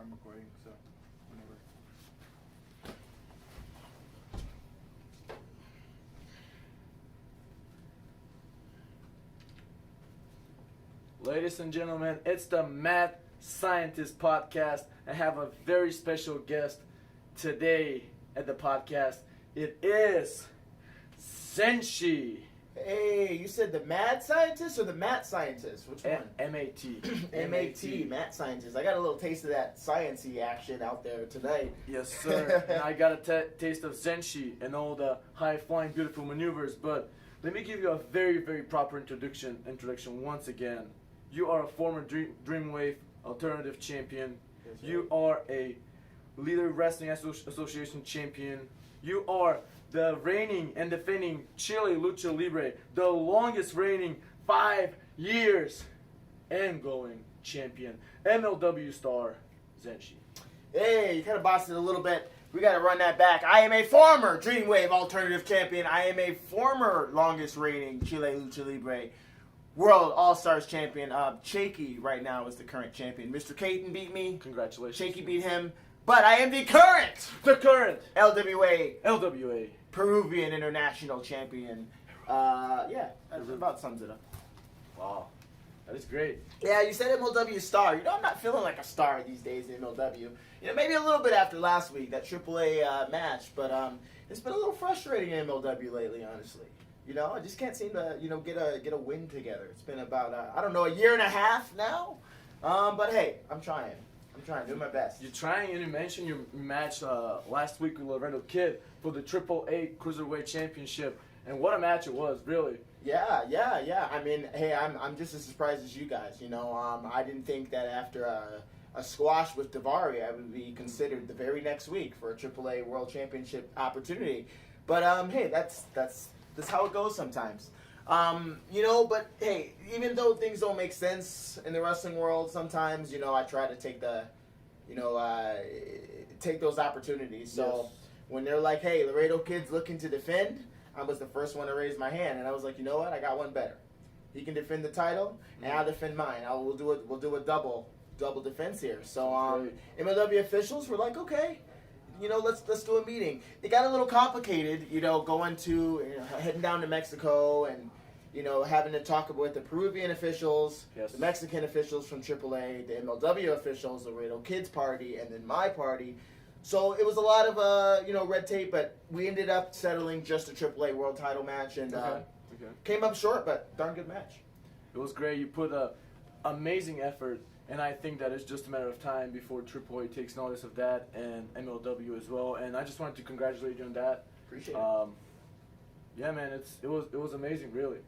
I'm recording, so whenever. Ladies and gentlemen, it's the Mad Scientist Podcast. I have a very special guest today at the podcast. It is Zenshi. Hey, you said the Mad Scientist or the Matt Scientist? Which one? M-A-T. M-A-T, Matt Scientist. I got a little taste of that science-y action out there tonight. Yes, sir. And I got a taste of Zenshi and all the high-flying, beautiful maneuvers. But let me give you a very, very proper introduction once again. You are a former Dreamwave Alternative Champion. Yes, You are a Leader Wrestling Association Champion. You are the reigning and defending Chile Lucha Libre, the longest reigning 5 years and going champion, MLW star, Zenshi. Hey, you kind of bossed it a little bit. We got to run that back. I am a former Dreamwave Alternative Champion. I am a former longest reigning Chile Lucha Libre World All-Stars Champion. Shaky right now is the current champion. Mr. Caton beat me. Congratulations. Shaky beat him. But I am the current LWA Peruvian International Champion. Yeah, that about sums it up. Wow, that is great. Yeah, you said MLW star. You know, I'm not feeling like a star these days in MLW. You know, maybe a little bit after last week, that AAA match, but it's been a little frustrating in MLW lately, honestly. You know, I just can't seem to, get a win together. It's been about, a year and a half now. But hey, I'm trying, doing my best. You're trying, and you mentioned your match last week with Laredo Kid for the AAA Cruiserweight Championship, and what a match it was, really. Yeah. I mean, hey, I'm just as surprised as you guys. You know, I didn't think that after a squash with Davari, I would be considered the very next week for a AAA World Championship opportunity. But hey, that's how it goes sometimes. But hey, even though things don't make sense in the wrestling world, sometimes I try to take take those opportunities. So Yes. when they're like, "Hey, Laredo Kid's looking to defend," I was the first one to raise my hand, and I was like, "You know what? I got one better. He can defend the title, and I'll defend mine. We'll do a double defense here." So MLW officials were like, "Okay, let's do a meeting." It got a little complicated, heading down to Mexico and having to talk with the Peruvian officials, Yes. the Mexican officials from AAA, the MLW officials, the Laredo Kids party, and then my party. So it was a lot of red tape, but we ended up settling just a AAA world title match, and Okay. came up short, but darn good match. It was great. You put a amazing effort, and I think that it's just a matter of time before AAA takes notice of that, and MLW as well. And I just wanted to congratulate you on that. Appreciate it. Yeah, man, it was amazing, really.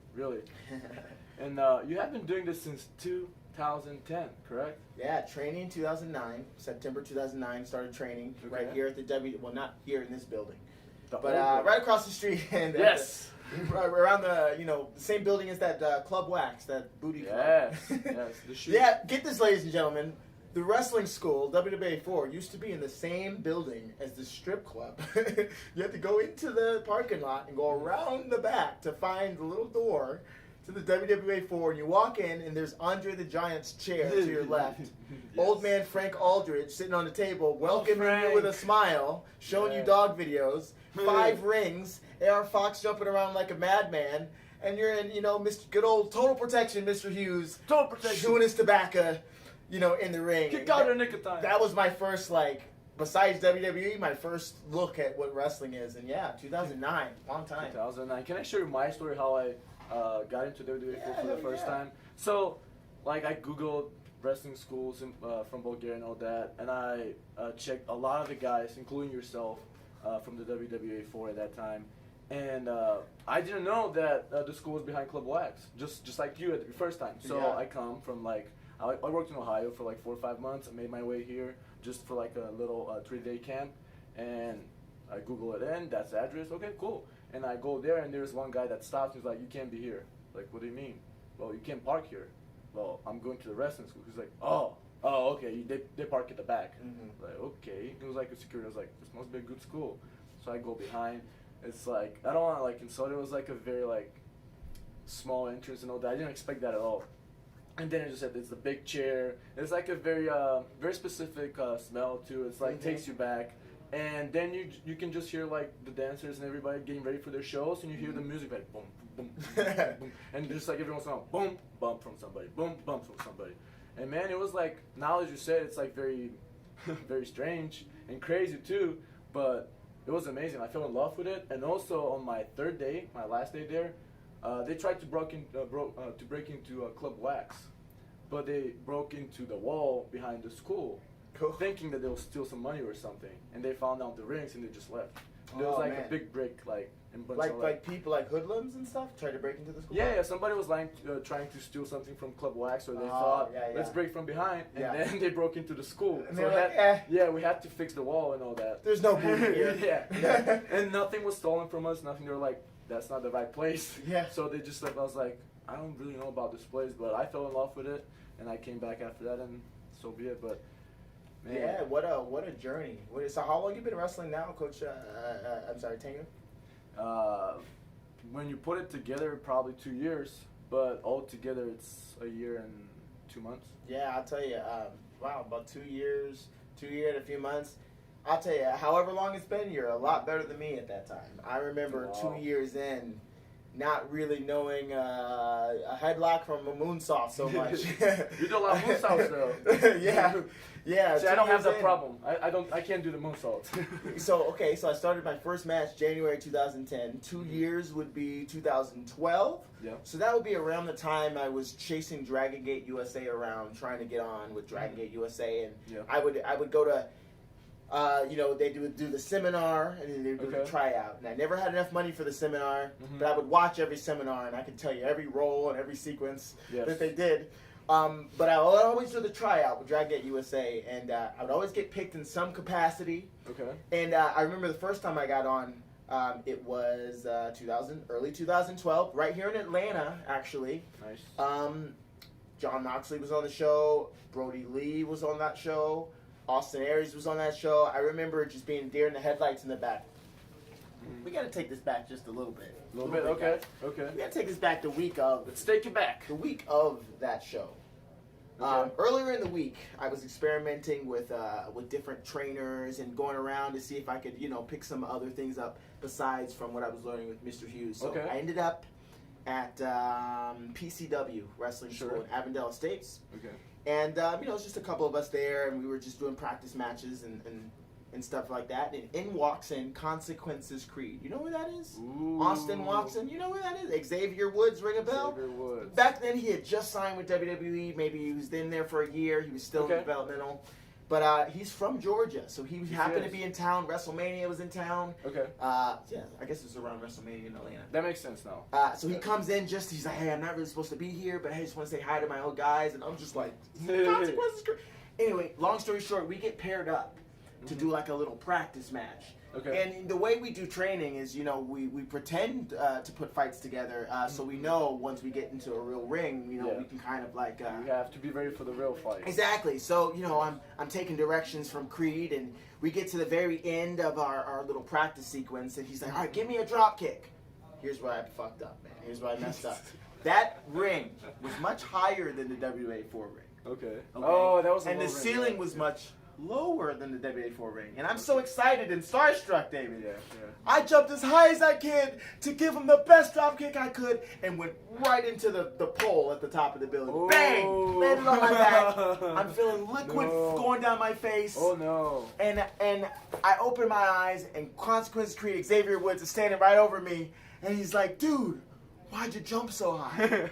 And you have been doing this since 2010, correct? Yeah, training 2009, September 2009, started training right Okay. here at the not here in this building, The but old right across the street, and Yes. around the same building as that Club Wax, that booty club. Yes, the shoe. Yeah, get this, ladies and gentlemen. The wrestling school, WWA4, used to be in the same building as the strip club. You had to go into the parking lot and go around the back to find the little door to the WWA4, and you walk in, and there's Andre the Giant's chair to your left. Yes. Old man Frank Aldridge sitting on the table, welcoming you with a smile, showing you Yeah. dog videos, 5 rings, AR Fox jumping around like a madman, and you're in, Mr. Good old Total Protection, Mr. Hughes, Total Protection. chewing his tobacco, in the ring. Kick out in the nick of time. That was my first, besides WWE, my first look at what wrestling is. And yeah, 2009, long time. 2009. Can I share my story how I got into WWA4 for the first time? So, I googled wrestling schools from Bulgaria and all that, and I checked a lot of the guys, including yourself, from the WWA4 at that time. And I didn't know that the school was behind Club Wax, just like you at the first time. So Yeah. I come from I worked in Ohio for 4 or 5 months. I made my way here just for a little 3-day camp, and I Google it in. That's the address. Okay, cool. And I go there, and there's one guy that stops me. He's like, "You can't be here." What do you mean? Well, you can't park here. Well, I'm going to the wrestling school. He's like, oh, okay. They park at the back. Mhm. Like, okay. He was like a security. I was like, this must be a good school. So I go behind. It's I don't want to insult it. It was a very small entrance and all that. I didn't expect that at all. And then it's a big chair. It's like a very very specific smell too. It's like takes you back. And then you can just hear like the dancers and everybody getting ready for their shows, and you hear the music like boom, boom, boom, boom, and just like every once in a while, boom, bump from somebody, boom, bump from somebody. And man, it was like, now as you said, it's like very, very strange and crazy too, but it was amazing. I fell in love with it. And also on my third day, my last day there, they tried to break into Club Wax, but they broke into the wall behind the school. Cool. Thinking that they'll steal some money or something, and they found out the rings and they just left. There was like a big brick, like and bunch of like people like hoodlums and stuff tried to break into the school. Yeah, somebody was like trying to steal something from Club Wax, so they thought let's break from behind, and then they broke into the school. And so we had to fix the wall and all that. There's no booty here. yeah, and nothing was stolen from us. Nothing. They were like, that's not the right place. Yeah. So they just like, I was like, I don't really know about this place, but I fell in love with it, and I came back after that, and so be it. But man. Yeah, what a journey. So how long you been wrestling now, Coach? I'm sorry, Tangra? When you put it together, probably 2 years, but altogether it's a year and 2 months. Yeah, I'll tell you. Wow, about 2 years, 2 years and a few months. I'll tell you, however long it's been, you're a lot better than me at that time. I remember 2 years in, not really knowing a headlock from a moonsault so much. You do a lot of moonsaults though. Yeah. See, I don't have that problem. I can't do the moonsaults. So I started my first match January 2010. 2 years would be 2012. Yeah. So that would be around the time I was chasing Dragon Gate USA around, trying to get on with Dragon Gate USA, and I would go to. They do the seminar and they do the tryout. And I never had enough money for the seminar, but I would watch every seminar and I could tell you every role and every sequence that they did. But I would always do the tryout with Dragon Gate USA, and I would always get picked in some capacity. Okay. And I remember the first time I got on, it was early 2012, right here in Atlanta, actually. Nice. John Moxley was on the show. Brody Lee was on that show. Austin Aries was on that show. I remember just being deer in the headlights in the back. We got to take this back just a little bit. A little bit, okay. We got to take this back the week of. Let's take it back. The week of that show. Okay. Earlier in the week, I was experimenting with different trainers and going around to see if I could, pick some other things up besides from what I was learning with Mr. Hughes. So I ended up at PCW Wrestling School in Avondale Estates. Okay. And, it was just a couple of us there, and we were just doing practice matches and stuff like that. And in walks in Consequences Creed. You know who that is? Ooh. Austin walks in. You know who that is? Xavier Woods, ring a bell? Xavier Woods. Back then, he had just signed with WWE. Maybe he was in there for a year. He was still in developmental. But he's from Georgia, so he happened to be in town. WrestleMania was in town. Okay. I guess it was around WrestleMania in Atlanta. That makes sense now. So he comes in he's like, hey, I'm not really supposed to be here, but hey, I just want to say hi to my old guys. And I'm just like, Consequences. Anyway, long story short, we get paired up to do like a little practice match. Okay. And the way we do training is, we pretend to put fights together, so we know once we get into a real ring, we can kind of like. You have to be ready for the real fight. Exactly. So I'm taking directions from Creed, and we get to the very end of our little practice sequence, and he's like, all right, give me a drop kick. Here's where I fucked up, man. Here's where I messed up. That ring was much higher than the WWA4 ring. Okay. Oh, that was. And the ceiling was much lower than the WWA4 ring. And I'm so excited and starstruck, David. Yeah. I jumped as high as I could to give him the best drop kick I could and went right into the pole at the top of the building. Oh. Bang! Landed on my back. I'm feeling liquid going down my face. Oh, no. And I open my eyes, and Consequences Creed, Xavier Woods is standing right over me. And he's like, dude, why'd you jump so high?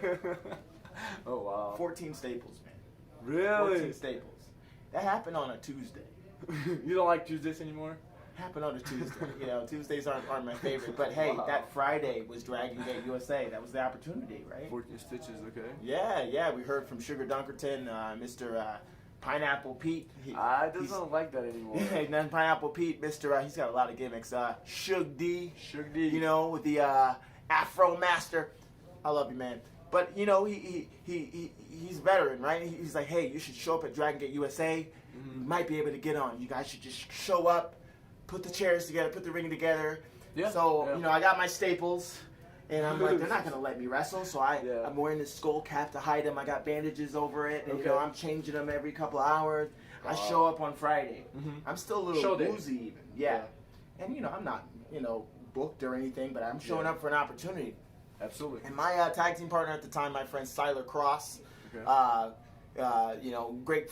Oh, wow. 14 staples, man. Really? 14 staples. That happened on a Tuesday. You don't like Tuesdays anymore? Happened on a Tuesday. Tuesdays aren't my favorite. But hey, that Friday was Dragon Gate USA. That was the opportunity, right? 14 stitches, okay. Yeah. We heard from Sugar Dunkerton, Mr. Pineapple Pete. I just don't like that anymore. And then Pineapple Pete, Mr. He's got a lot of gimmicks. Shug D. With the Afro Master. I love you, man. But he's a veteran, right? He's like, hey, you should show up at Dragon Gate USA. You might be able to get on. You guys should just show up, put the chairs together, put the ring together. Yeah. So I got my staples, And I'm like, they're not going to let me wrestle. So I'm wearing this skull cap to hide them. I got bandages over it. And, I'm changing them every couple hours. I show up on Friday. I'm still a little woozy even. Yeah. And, I'm not, booked or anything, but I'm showing up for an opportunity. Absolutely. And my tag team partner at the time, my friend Siler Cross, great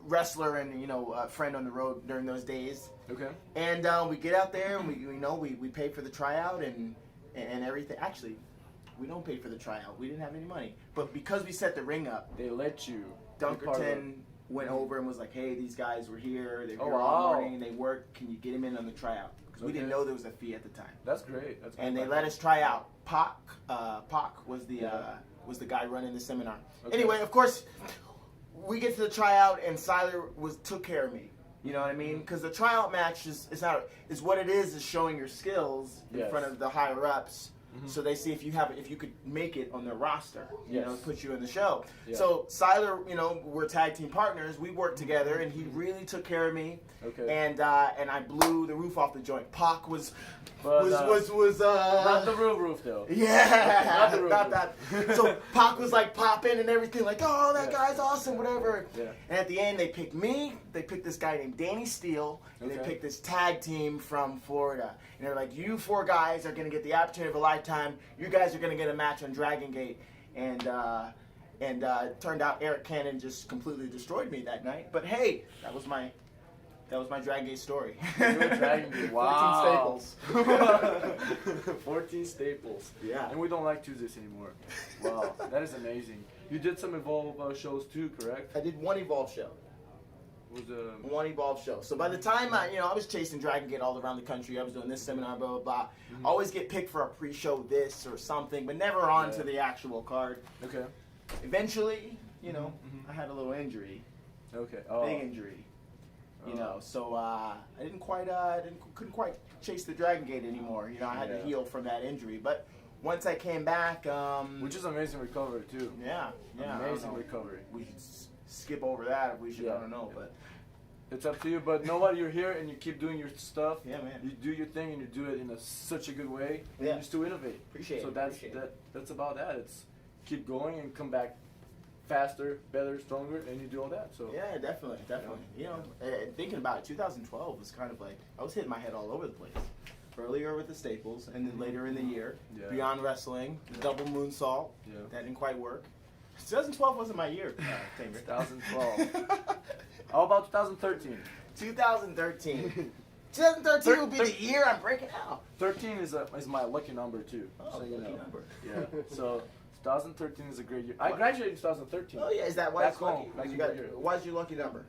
wrestler and, friend on the road during those days. Okay. And we get out there and we pay for the tryout and everything. Actually, we don't pay for the tryout. We didn't have any money. But because we set the ring up, they let you. Dunkerton went over and was like, hey, these guys were here. They're here all morning. They worked. Can you get them in on the tryout? Because we didn't know there was a fee at the time. That's great. And they let us try out. Pac was the guy running the seminar. Okay. Anyway, of course, we get to the tryout and Siler took care of me. You know what I mean? Because the tryout match is what it is showing your skills in front of the higher ups. So they see if you could make it on their roster, put you in the show. Yeah. So Siler, we're tag team partners. We worked together, and he really took care of me. Okay. And I blew the roof off the joint. Pac was not the roof though. Yeah, not that. So Pac was like popping and everything, like, oh, that guy's awesome, whatever. Yeah. And at the end, they picked me. They picked this guy named Danny Steele, and they picked this tag team from Florida. And they're like, you 4 guys are gonna get the opportunity of a lifetime. You guys are gonna get a match on Dragon Gate. And it turned out Eric Cannon just completely destroyed me that night. But hey, that was my Dragon Gate story. Dragon Gate. Wow. 14 staples. 14 staples. Yeah. And we don't like Tuesdays anymore. Wow, that is amazing. You did some Evolve shows too, correct? I did one Evolve show. One Evolve show. So by the time I was chasing Dragon Gate all around the country, I was doing this seminar, blah, blah, blah. Always get picked for a pre-show this or something, but never on to the actual card. Okay. Eventually, I had a little injury. Okay. Big injury. So I couldn't quite chase the Dragon Gate anymore. I had to heal from that injury. But once I came back, which is amazing recovery too. Yeah. Amazing recovery. We should skip over that if we should. I don't know, but it's up to you. But know what? You're here and you keep doing your stuff. Yeah, man. You do your thing and you do it in such a good way. And you still innovate. Appreciate it. So that's about that. It's keep going and come back faster, better, stronger, and you do all that. So yeah, definitely. Thinking about it, 2012 was kind of like I was hitting my head all over the place. Earlier with the staples, and then later in the year, Beyond Wrestling, the double moonsault. Yeah. That didn't quite work. 2012 wasn't my year. 2012. How about 2013? 2013. 2013 will be the year I'm breaking out. 13 is my lucky number too. Oh, so lucky number. Yeah. So 2013 is a great year. I graduated in 2013. Oh yeah, is that why it's lucky? Why is your lucky number?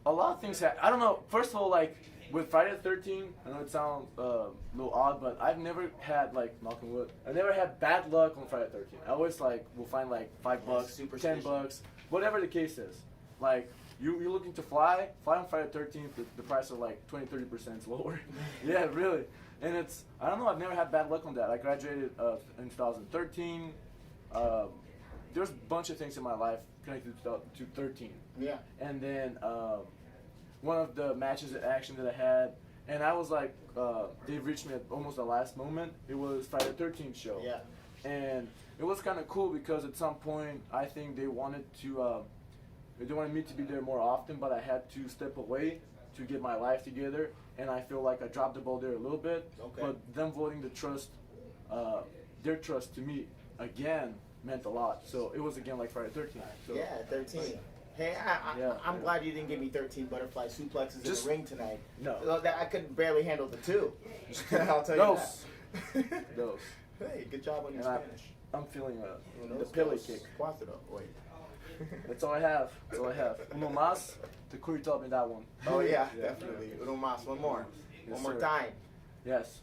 A lot of things. I don't know. First of all, like with Friday the 13th, I know it sounds a little odd, but I've never had knock on wood. I never had bad luck on Friday the 13th. I always will find $5, $10, whatever the case is. Like you're looking to fly on Friday the 13th. The price of 20-30% lower. Yeah, really. And I don't know. I've never had bad luck on that. I graduated in 2013. There's a bunch of things in my life connected to 13. Yeah. And then one of the matches of action that I had, and I was they reached me at almost the last moment. It was Friday the 13th show. Yeah. And it was kind of cool because at some point I think they wanted me to be there more often, but I had to step away to get my life together, and I feel like I dropped the ball there a little bit. Okay. But them voting their trust to me again meant a lot. So it was again like Friday 13th. So, yeah, 13. Hey, I'm glad you didn't give me 13 butterfly suplexes in the ring tonight. No. I couldn't barely handle the 2. I'll tell you that. Those. Hey, good job on your Spanish. I'm feeling the Pele kick. Cuatro. Wait. That's all I have. Uno más. The crew taught me that one. Oh yeah, definitely. Uno más. One more. Yes, one more sir. time. Yes.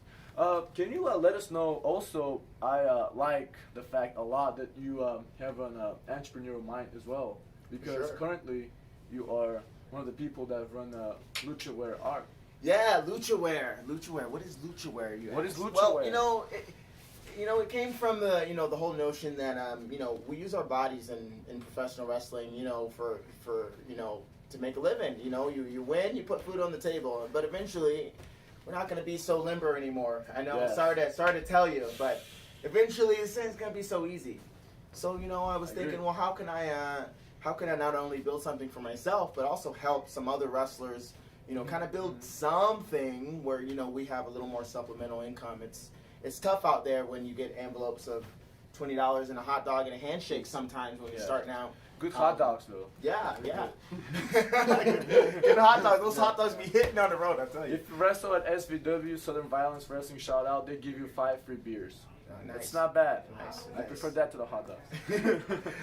Can you let us know also, I like the fact a lot that you have an entrepreneurial mind as well, because currently you are one of the people that run Luchaware Art. Yeah, Luchaware. What is Luchaware? What is Luchaware? Well, it came from the whole notion that we use our bodies in professional wrestling, for to make a living. You win, you put food on the table, but eventually we're not going to be so limber anymore. I know, Yes. sorry to tell you, but eventually it's going to be so easy. So, I was agree. thinking, well, how can I not only build something for myself, but also help some other wrestlers, kind of build something where, we have a little more supplemental income. It's tough out there when you get envelopes of $20 and a hot dog and a handshake sometimes when you're starting out. Good hot dogs, though. Yeah. Good hot dogs. Those hot dogs be hitting on the road, I tell you. If you wrestle at SVW, Southern Violence Wrestling shout out, they give you 5 free beers. Nice. It's not bad. Nice. I prefer that to the hot dogs.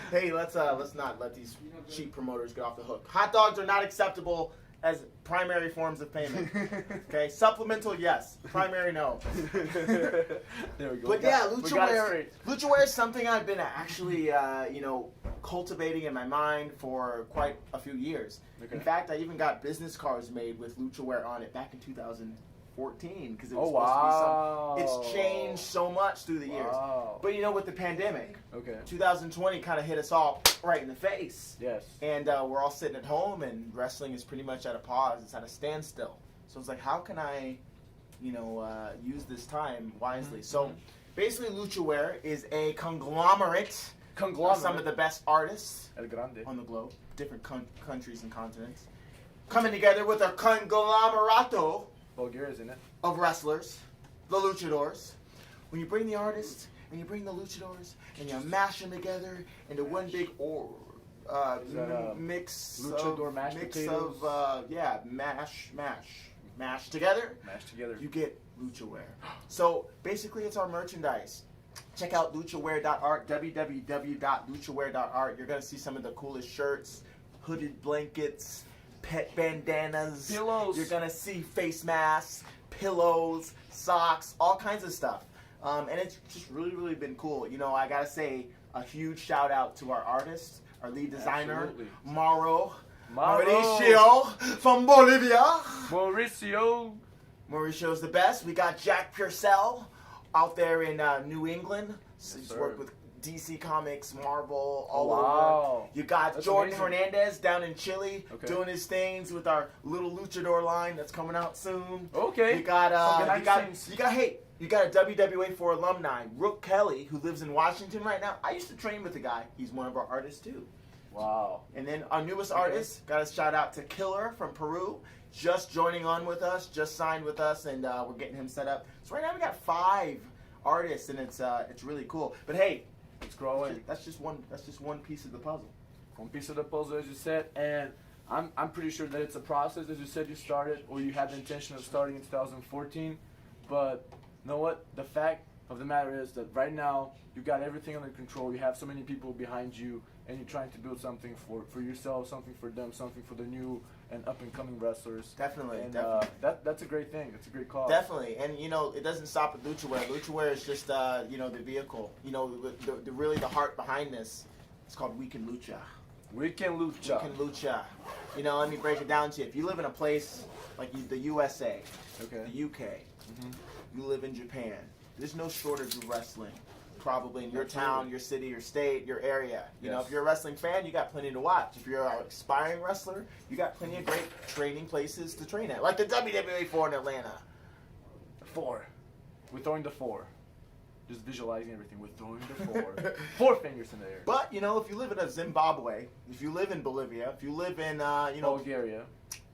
Hey, let's not let these cheap promoters get off the hook. Hot dogs are not acceptable as primary forms of payment. Okay, supplemental, yes. Primary, no. There we go. But luchaware is something I've been actually, cultivating in my mind for quite a few years. Okay. In fact, I even got business cards made with luchaware on it back in 2014 because it was wow. supposed to be It's changed so much through the years. Wow. But with the pandemic, Okay. 2020 kind of hit us all right in the face. Yes. And we're all sitting at home, and wrestling is pretty much at a pause. It's at a standstill. So it's like, how can I, use this time wisely? So basically, luchaware is a conglomerate of some of the best artists El Grande. on the globe, different countries and continents, coming together with a conglomerato Bulgaria, isn't it? of wrestlers, the luchadors. When you bring the artists and you bring the luchadors and you mash them together into one big mix luchador of mashed mix potatoes? of mash together. Mashed together. You get luchaware. So basically, it's our merchandise. Check out luchaware.art, www.luchaware.art. You're gonna see some of the coolest shirts, hooded blankets, pet bandanas, pillows. You're gonna see face masks, pillows, socks, all kinds of stuff. And it's just really, really been cool. I gotta say a huge shout out to our artist, our lead designer, Absolutely. Mauricio from Bolivia. Mauricio's the best. We got Jack Purcell out there in New England. He's worked with DC Comics, Marvel, all over. You got That's Jordan amazing. Hernandez down in Chile doing his things with our little luchador line that's coming out soon. Okay. You got Some behind the scenes. you got a WWA4 alumni, Rook Kelly, who lives in Washington right now. I used to train with the guy. He's one of our artists too. Wow. And then our newest artist, got a shout out to Killer from Peru, just joining on with us, just signed with us, and we're getting him set up. So right now we got 5 artists, and it's really cool. But hey, It's growing. that's just one piece of the puzzle. One piece of the puzzle, as you said, and I'm pretty sure that it's a process. As you said, you started, or you had the intention of starting in 2014, but you know what? The fact of the matter is that right now you got everything under control. You have so many people behind you, and you're trying to build something for yourself, something for them, something for the new and up and coming wrestlers. Definitely, And definitely. that's a great thing. It's a great cause. Definitely, and it doesn't stop at luchaware. Luchaware is just the vehicle. Really the heart behind this. It's called We Can Lucha. We can lucha. We Can Lucha. Let me break it down to you. If you live in a place like the USA, Okay. the UK, you live in Japan, there's no shortage of wrestling. Probably in your town, your city, your state, your area. Yes. If you're a wrestling fan, you got plenty to watch. If you're an aspiring wrestler, you got plenty of great training places to train at, like the WWA4 in Atlanta. 4. We're throwing the 4. Just visualizing everything. We're throwing the 4. 4 fingers in the air. But if you live in Zimbabwe, if you live in Bolivia, if you live in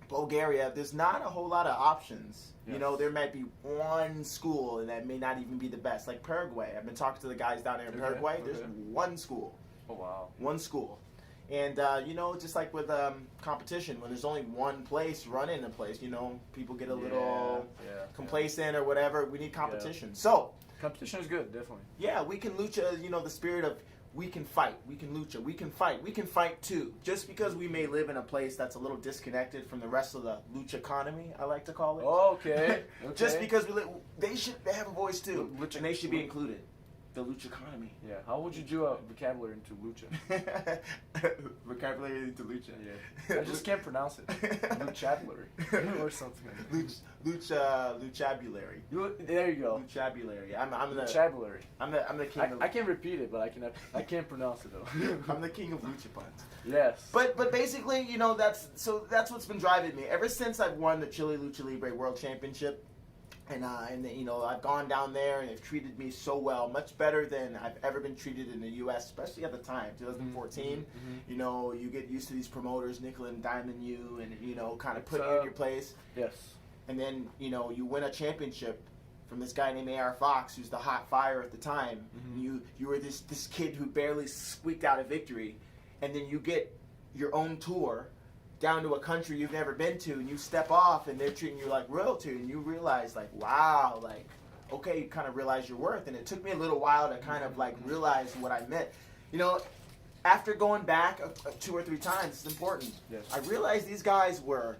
Bulgaria, there's not a whole lot of options. Yes. There might be one school and that may not even be the best. Like Paraguay, I've been talking to the guys down there in Paraguay. There's one school. Oh wow. One school. And just like with competition, when there's only one place running the place, people get a little complacent or whatever. We need competition. Yeah. So Competition is good, definitely. yeah, we can lucha. The spirit of we can fight, we can lucha, we can fight too. Just because we may live in a place that's a little disconnected from the rest of the lucha economy, I like to call it. Okay. Just because they have a voice too, Lucha- and they should be included. The lucha economy. Yeah. How would you do a vocabulary into lucha? Vocabulary into lucha. Yeah. I just can't pronounce it. Vocabulary or something like that. Luchabulary. There you go. Luchabulary. I'm the Vocabulary. I'm the king of I can't repeat it, but I can't pronounce it though. I'm the king of lucha puns. Yes. But basically, that's what's been driving me ever since I've won the Chile Lucha Libre World Championship. And you know, I've gone down there and they've treated me so well, much better than I've ever been treated in the U.S., especially at the time, 2014. Mm-hmm. You know, you get used to these promoters nickel and diming you, and you know, kind of put you in your place. Yes. And then you know, you win a championship from this guy named A.R. Fox, who's the hot fire at the time. Mm-hmm. You were this kid who barely squeaked out a victory, and then you get your own tour down to a country you've never been to, and you step off and they're treating you like royalty, and you realize like, wow, like, okay, you kind of realize your worth. And it took me a little while to kind of like realize what I meant. You know, after going back 2 or 3 times, it's important. Yes. I realized these guys were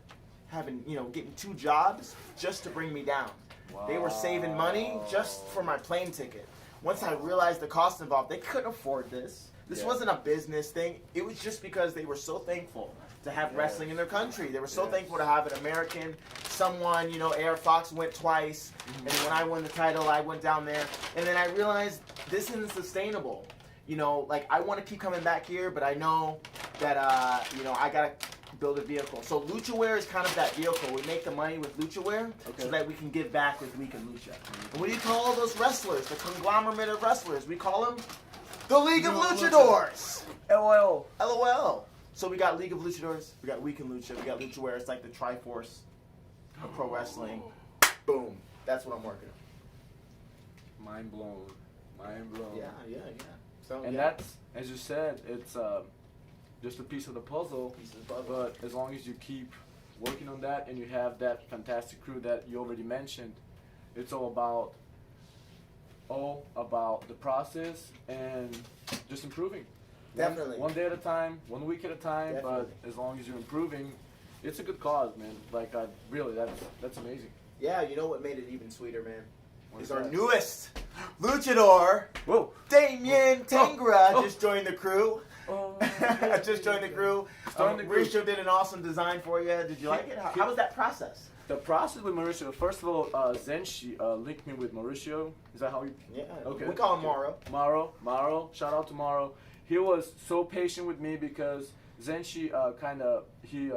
having, you know, getting 2 jobs just to bring me down. Wow. They were saving money just for my plane ticket. Once I realized the cost involved, they couldn't afford this. This wasn't a business thing. It was just because they were so thankful to have wrestling in their country. They were so thankful to have an American, someone, you know, Air Fox went twice, and when I won the title, I went down there. And then I realized this isn't sustainable. You know, like, I want to keep coming back here, but I know that, you know, I got to build a vehicle. So LuchaWear is kind of that vehicle. We make the money with LuchaWear so that we can give back with Weekend Lucha. And what do you call all those wrestlers, the conglomerate of wrestlers? We call them the League of Luchadors. LOL. LOL. So we got League of Luchadors, we got Weekend Lucha, we got LuchaWear. It's like the Triforce of pro wrestling. Boom. That's what I'm working on. Mind blown. Mind blown. Yeah. So, And that's, as you said, it's just a piece of the puzzle. But as long as you keep working on that and you have that fantastic crew that you already mentioned, it's all about the process and just improving. Definitely. One day at a time, 1 week at a time. Definitely. But as long as you're improving, it's a good cause, man. Like, that's amazing. Yeah, you know what made it even sweeter, man? What's Is our that? newest luchador, Whoa. Damyan Tangra, Oh. just joined the crew. Oh, Just joined the crew. Joined the crew. Mauricio did an awesome design for you. Did you like it? How was that process? The process with Mauricio, first of all, Zenshi linked me with Mauricio. Is that how you? Yeah. Okay. We call him Mauro. Maro. Shout out to Maro. He was so patient with me because Zenshi he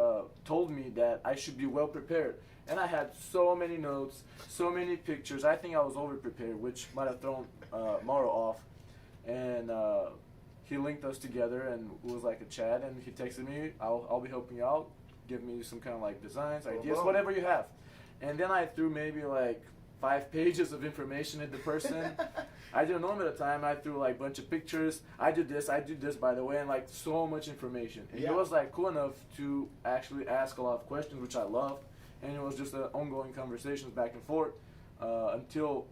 told me that I should be well prepared. And I had so many notes, so many pictures. I think I was over prepared, which might have thrown Maro off. And he linked us together, and it was like a chat. And he texted me, "I'll be helping you out. Give me some kind of like designs, ideas, whatever you have." And then I threw maybe like 5 pages of information at the person. I didn't know him at the time. I threw like a bunch of pictures. I do this, by the way, and like so much information. And he was like cool enough to actually ask a lot of questions, which I loved. And it was just an ongoing conversations back and forth until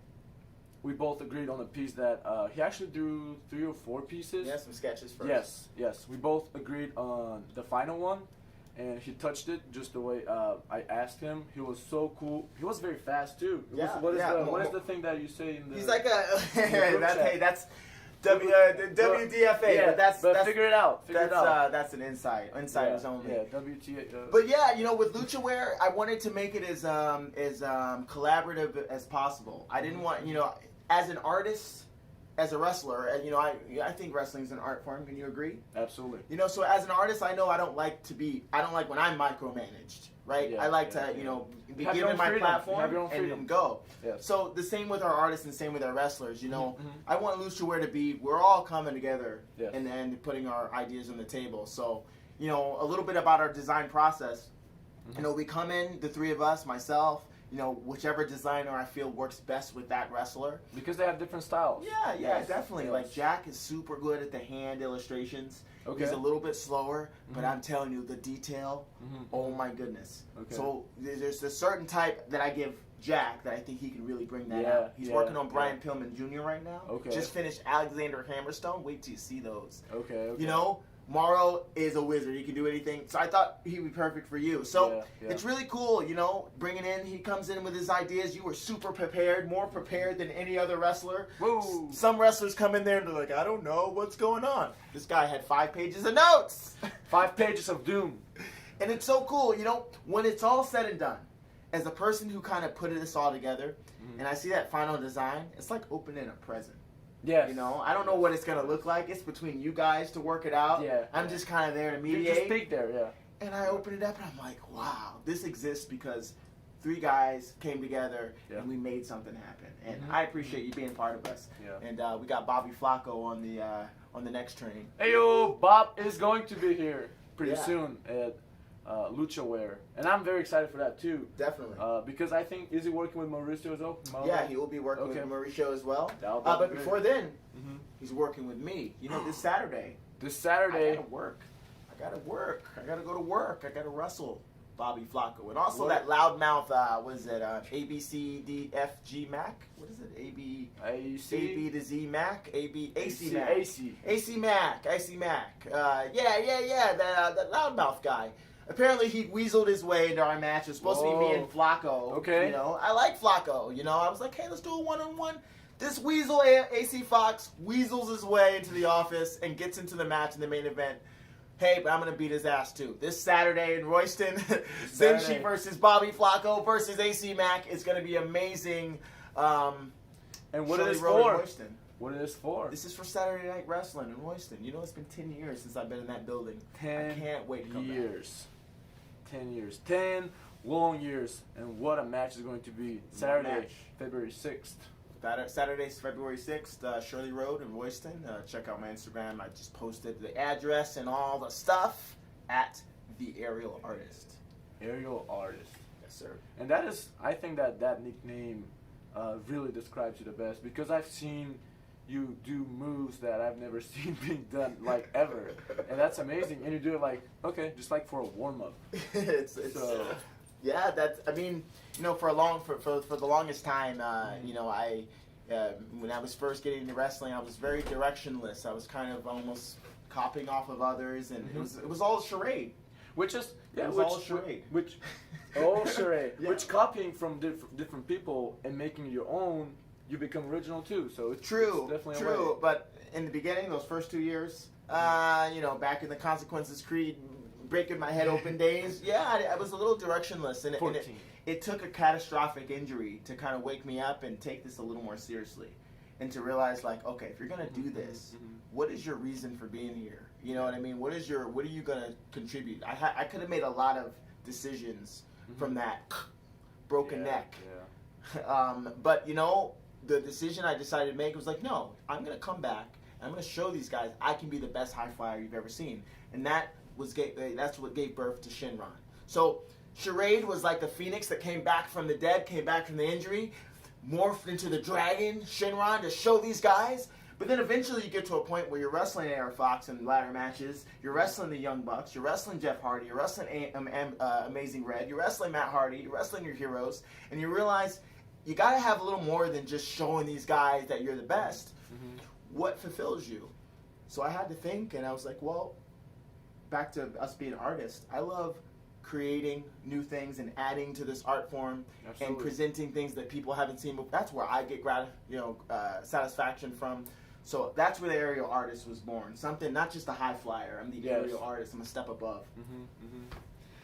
we both agreed on a piece that he actually drew 3 or 4 pieces. Yeah, some sketches first. Yes. We both agreed on the final one. And he touched it just the way I asked him. He was so cool. He was very fast too. What is the thing that you say in the? He's like a. That's WDFA. Yeah, but figure it out. That's an insiders only. Yeah, WTA. But yeah, you know, with LuchaWear, I wanted to make it as collaborative as possible. I didn't want, you know, as an artist. As a wrestler, and you know, I think wrestling's an art form. Can you agree? Absolutely. You know, so as an artist, I know I don't like when I'm micromanaged, right? I like to, you know, be given my platform and go. Yes. So the same with our artists and same with our wrestlers. You know, I want LuchaWear to be, we're all coming together and putting our ideas on the table. So, you know, a little bit about our design process. You know, we come in, the 3 of us, myself, you know, whichever designer I feel works best with that wrestler. Because they have different styles. Yeah, definitely. Yes. Like, Jack is super good at the hand illustrations. Okay. He's a little bit slower, but I'm telling you, the detail, oh my goodness. Okay. So there's a certain type that I give Jack that I think he can really bring that out. He's working on Brian Pillman Jr. right now. Okay. Just finished Alexander Hammerstone. Wait till you see those. Okay. You know? Morrow is a wizard. He can do anything. So I thought he would be perfect for you. So it's really cool, you know, bringing in, he comes in with his ideas. You were super prepared, more prepared than any other wrestler. Woo. Some wrestlers come in there and they're like, I don't know what's going on. This guy had 5 pages of notes. 5 pages of doom. And it's so cool, you know, when it's all said and done, as a person who kind of put this all together, and I see that final design, it's like opening a present. Yeah, you know, I don't know what it's gonna look like. It's between you guys to work it out. Yeah, I'm just kind of there to mediate. You just speak there, And I open it up and I'm like, wow, this exists because three guys came together Yeah. and we made something happen. And Mhm. I appreciate you being part of us. Yeah. And we got Bobby Flacco on the next train. Hey yo, Bob is going to be here pretty Yeah. soon at LuchaWare, and I'm very excited for that too. Definitely. Because I think, is he working with Mauricio as well? Yeah, he will be working Okay. with Mauricio as well. That'll be But great. before then, Mhm. he's working with me. You know, this Saturday. This I Saturday, gotta work. I gotta go to work. I gotta wrestle Bobby Flacco. And also What? that loudmouth, what is it? ABCDFG Mac? What is it? AB to Z Mac? AC Mac. AC Mac. That loudmouth guy. Apparently he weaseled his way into our match. It was supposed to be me and Flacco. Okay. You know, I like Flacco. You know, I was like, hey, let's do a one-on-one. This weasel, AC Fox, weasels his way into the office and gets into the match in the main event. Hey, but I'm going to beat his ass too. This Saturday in Royston, Zenshi versus Bobby Flacco versus AC Mac. It's going to be amazing. And what Shirley is this Road in for? Royston. What is this for? This is for Saturday Night Wrestling in Royston. You know, it's been 10 years since I've been in that building. 10 I can't wait to come years. 10 years. 10 long years. And what a match is going to be. Saturday, match. February 6th. Saturday's February 6th, Shirley Road in Royston. Check out my Instagram. I just posted the address and all the stuff at the Aerial Artist. Aerial Artist. Yes, sir. And that is, I think that nickname really describes you the best, because I've seen you do moves that I've never seen being done, like, ever. And that's amazing. And you do it like, okay, just like for a warm-up. it's So, yeah, that's, I mean, you know, for the longest time, you know, when I was first getting into wrestling, I was very directionless. I was kind of almost copying off of others, and it was all a charade. which is, yeah, It was which, all charade. Which, all charade. Yeah. Which copying from different people and making your own, you become original too. So it's True, it's definitely a true. way. But in the beginning, those first 2 years, you know, back in the Consequences Creed, breaking my head open days, yeah, I was a little directionless, and 14. it took a catastrophic injury to kind of wake me up and take this a little more seriously, and to realize, like, okay, if you're gonna do this, what is your reason for being here? You know what I mean? What are you gonna contribute? I could have made a lot of decisions from that broken neck. Yeah. But, you know, the decision I decided to make was like, no, I'm going to come back and I'm going to show these guys I can be the best high flyer you've ever seen. And that's what gave birth to Shinron. So Charade was like the phoenix that came back from the dead, came back from the injury, morphed into the dragon, Shinron, to show these guys. But then eventually you get to a point where you're wrestling AR Fox in ladder matches, you're wrestling the Young Bucks, you're wrestling Jeff Hardy, you're wrestling Amazing Red, you're wrestling Matt Hardy, you're wrestling your heroes, and you realize you got to have a little more than just showing these guys that you're the best. What fulfills you? So I had to think, and I was like, well, back to us being artists, I love creating new things and adding to this art form. Absolutely. And presenting things that people haven't seen before. That's where I get satisfaction from. So that's where the Aerial Artist was born. Something, not just a high flyer. I'm the Aerial Artist. I'm a step above.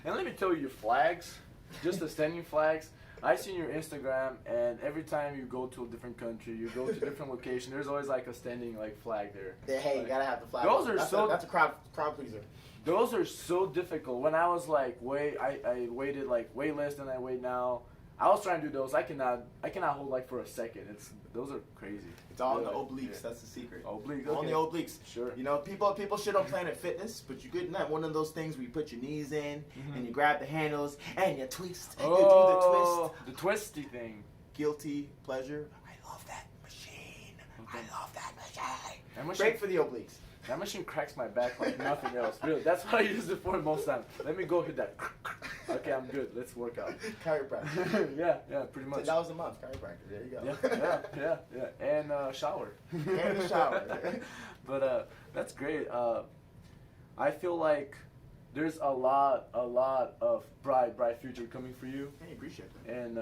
And let me tell you, your flags, just the standing flags, I see your Instagram, and every time you go to a different country, you go to a different location, there's always like a standing flag there. Hey, like, you gotta have the flag. That's a crowd pleaser. Those are so difficult. When I was I waited way less than I wait now. I was trying to do those. I cannot hold for a second. Those are crazy. It's all in the obliques. Yeah. That's the secret. Obliques. On the obliques. Sure. You know, people shit on Planet Fitness, but you get in that one of those things where you put your knees in and you grab the handles and you twist. Oh, you do the twist. The twisty thing. Guilty pleasure. I love that machine. I love that machine. That machine. Great for the obliques. That machine cracks my back like nothing else. Really, that's what I use it for most times. Let me go hit that. Okay, I'm good. Let's work out. Chiropractor. yeah, pretty much. $10 a month, chiropractor. There you go. Yeah. And shower. And a shower. But that's great. I feel like there's a lot of bright future coming for you. Hey, appreciate that. And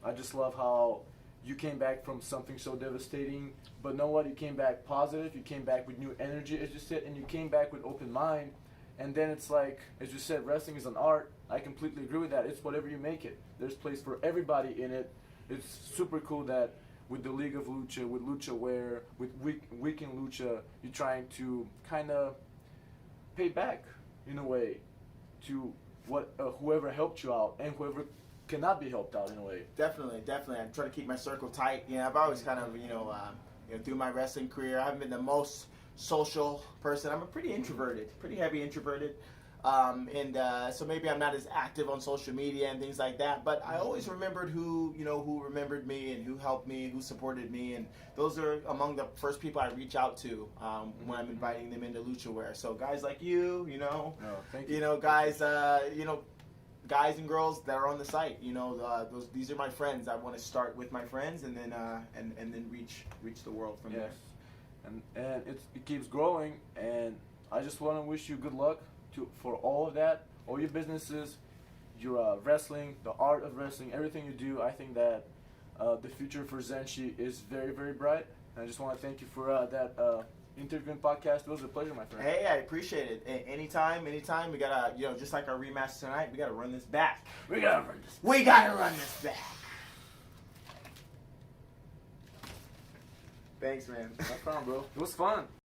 I just love how you came back from something so devastating, but know what? You came back positive. You came back with new energy, as you said, and you came back with open mind. And then it's like, as you said, wrestling is an art. I completely agree with that. It's whatever you make it. There's place for everybody in it. It's super cool that with the League of Lucha, with LuchaWare, with Weekend Lucha, you're trying to kind of pay back in a way to whoever helped you out and whoever cannot be helped out in a way. Definitely. I'm trying to keep my circle tight. You know, I've always kind of, through my wrestling career, I haven't been the most social person. I'm a pretty introverted, pretty heavy introverted. So maybe I'm not as active on social media and things like that, but I always remembered who remembered me and who helped me, who supported me, and those are among the first people I reach out to when I'm inviting them into luchaware. So guys like you, Thank you. guys, guys and girls that are on the site, these are my friends. I want to start with my friends and then reach the world from there. And it keeps growing, and I just want to wish you good luck for all of that, all your businesses, your wrestling, the art of wrestling, everything you do. I think that the future for Zenshi is very, very bright. And I just want to thank you for that interview and podcast. It was a pleasure, my friend. Hey, I appreciate it. Anytime. We gotta, just like our rematch tonight, we gotta run this back. We gotta run this back. Thanks, man. No problem, bro. It was fun.